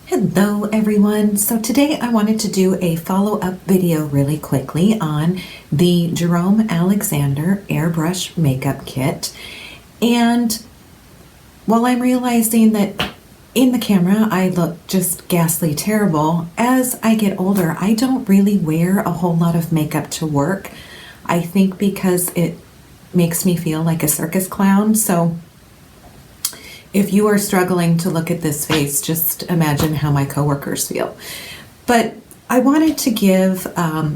Hello everyone. So today I wanted to do a follow-up video really quickly on the Jerome Alexander Airbrush makeup kit. And while I'm realizing that in the camera I look just ghastly terrible, as I get older I don't really wear a whole lot of makeup to work. I think because it makes me feel like a circus clown. So if you are struggling to look at this face, just imagine how my coworkers feel. But I wanted to give a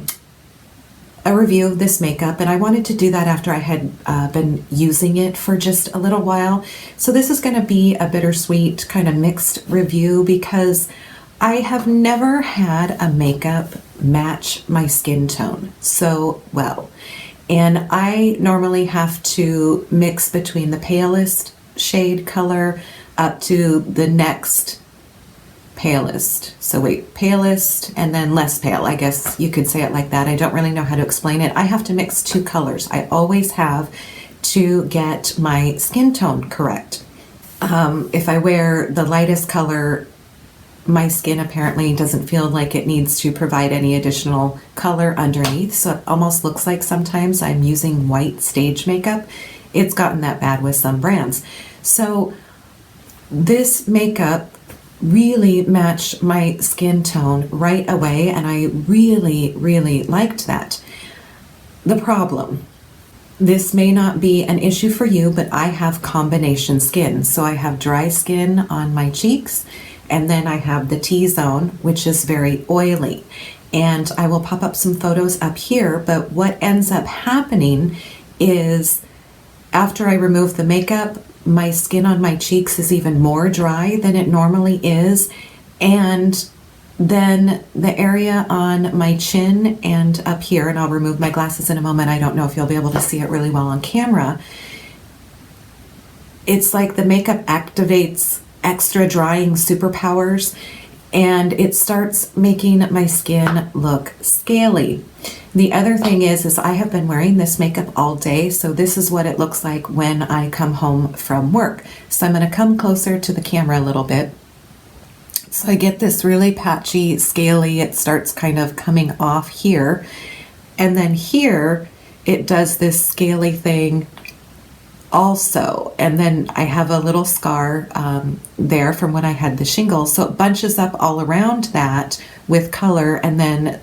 review of this makeup, and I wanted to do that after I had been using it for just a little while. So this is going to be a bittersweet kind of mixed review because I have never had a makeup match my skin tone so well. And I normally have to mix between the palest shade color up to the next palest. So wait, palest and then less pale. I guess you could say it like that. I don't really know how to explain it. I have to mix two colors. I always have to get my skin tone correct. If I wear the lightest color, my skin apparently doesn't feel like it needs to provide any additional color underneath. So it almost looks like sometimes I'm using white stage makeup. It's gotten that bad with some brands. So this makeup really matched my skin tone right away, and I really liked that. The problem, this may not be an issue for you, but I have combination skin. So I have dry skin on my cheeks, and then I have the T-zone, which is very oily. And I will pop up some photos up here, but what ends up happening is after I remove the makeup, my skin on my cheeks is even more dry than it normally is. And then the area on my chin and up here, and I'll remove my glasses in a moment. I don't know if you'll be able to see it really well on camera. It's like the makeup activates extra drying superpowers, and it starts making my skin look scaly. The other thing is I have been wearing this makeup all day, so this is what it looks like when I come home from work. So I'm going to come closer to the camera a little bit. So I get this really patchy, scaly, it starts kind of coming off here. And then here, it does this scaly thing also. And then I have a little scar there from when I had the shingles. So it bunches up all around that with color, and then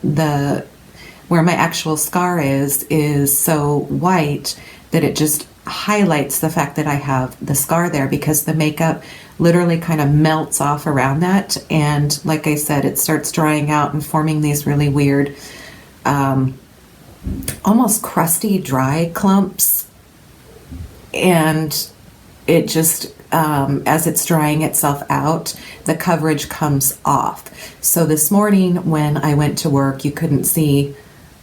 where my actual scar is so white that it just highlights the fact that I have the scar there, because the makeup literally kind of melts off around that. And like I said, it starts drying out and forming these really weird, almost crusty, dry clumps. And it just, as it's drying itself out, the coverage comes off. So this morning when I went to work, you couldn't see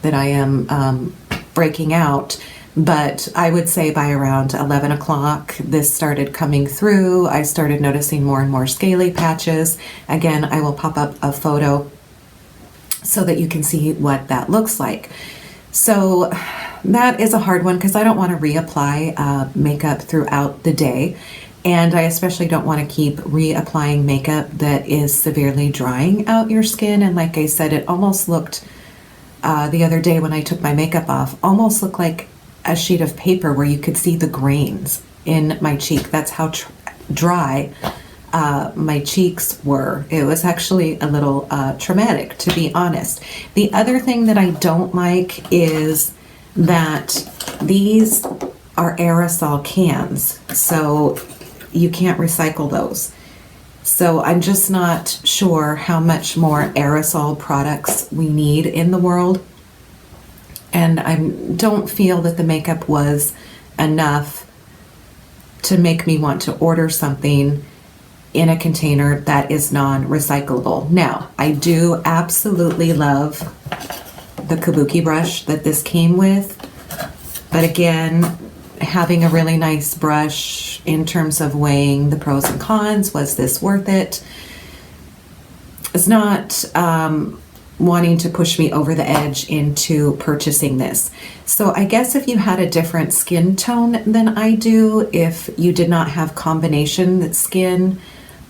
that I am breaking out, but I would say by around 11 o'clock, this started coming through. I started noticing more and more scaly patches. Again, I will pop up a photo so that you can see what that looks like. So that is a hard one because I don't want to reapply makeup throughout the day. And I especially don't want to keep reapplying makeup that is severely drying out your skin. And like I said, it almost looked, the other day when I took my makeup off, almost looked like a sheet of paper where you could see the grains in my cheek. That's how dry my cheeks were. It was actually a little traumatic, to be honest. The other thing that I don't like is that these are aerosol cans, so you can't recycle those. So I'm just not sure how much more aerosol products we need in the world. And I don't feel that the makeup was enough to make me want to order something in a container that is non-recyclable. Now, I do absolutely love the kabuki brush that this came with. But again, having a really nice brush in terms of weighing the pros and cons, was this worth it? It's not wanting to push me over the edge into purchasing this. So I guess if you had a different skin tone than I do, if you did not have combination skin,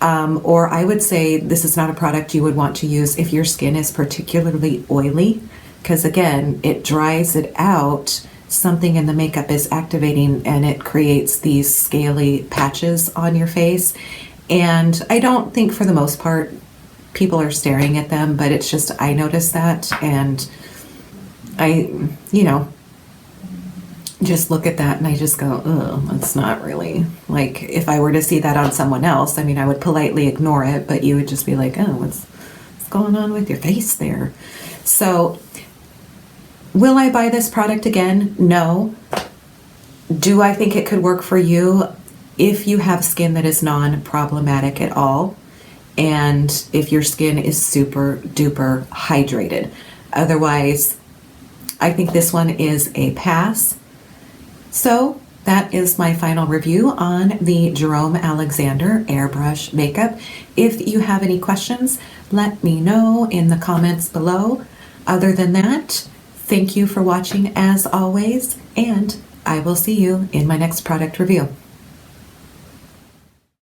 Or I would say this is not a product you would want to use if your skin is particularly oily, because again, it dries it out. Something in the makeup is activating and it creates these scaly patches on your face. And I don't think for the most part people are staring at them, but it's just I noticed that, and I, just look at that and I just go, oh, that's not really, like, if I were to see that on someone else, I mean, I would politely ignore it, but you would just be like, oh, what's going on with your face there? So will I buy this product again? No. Do I think it could work for you if you have skin that is non-problematic at all, and if your skin is super duper hydrated? Otherwise, I think this one is a pass. So that is my final review on the Jerome Alexander Airbrush makeup. If you have any questions, let me know in the comments below. Other than that, thank you for watching as always, and I will see you in my next product review.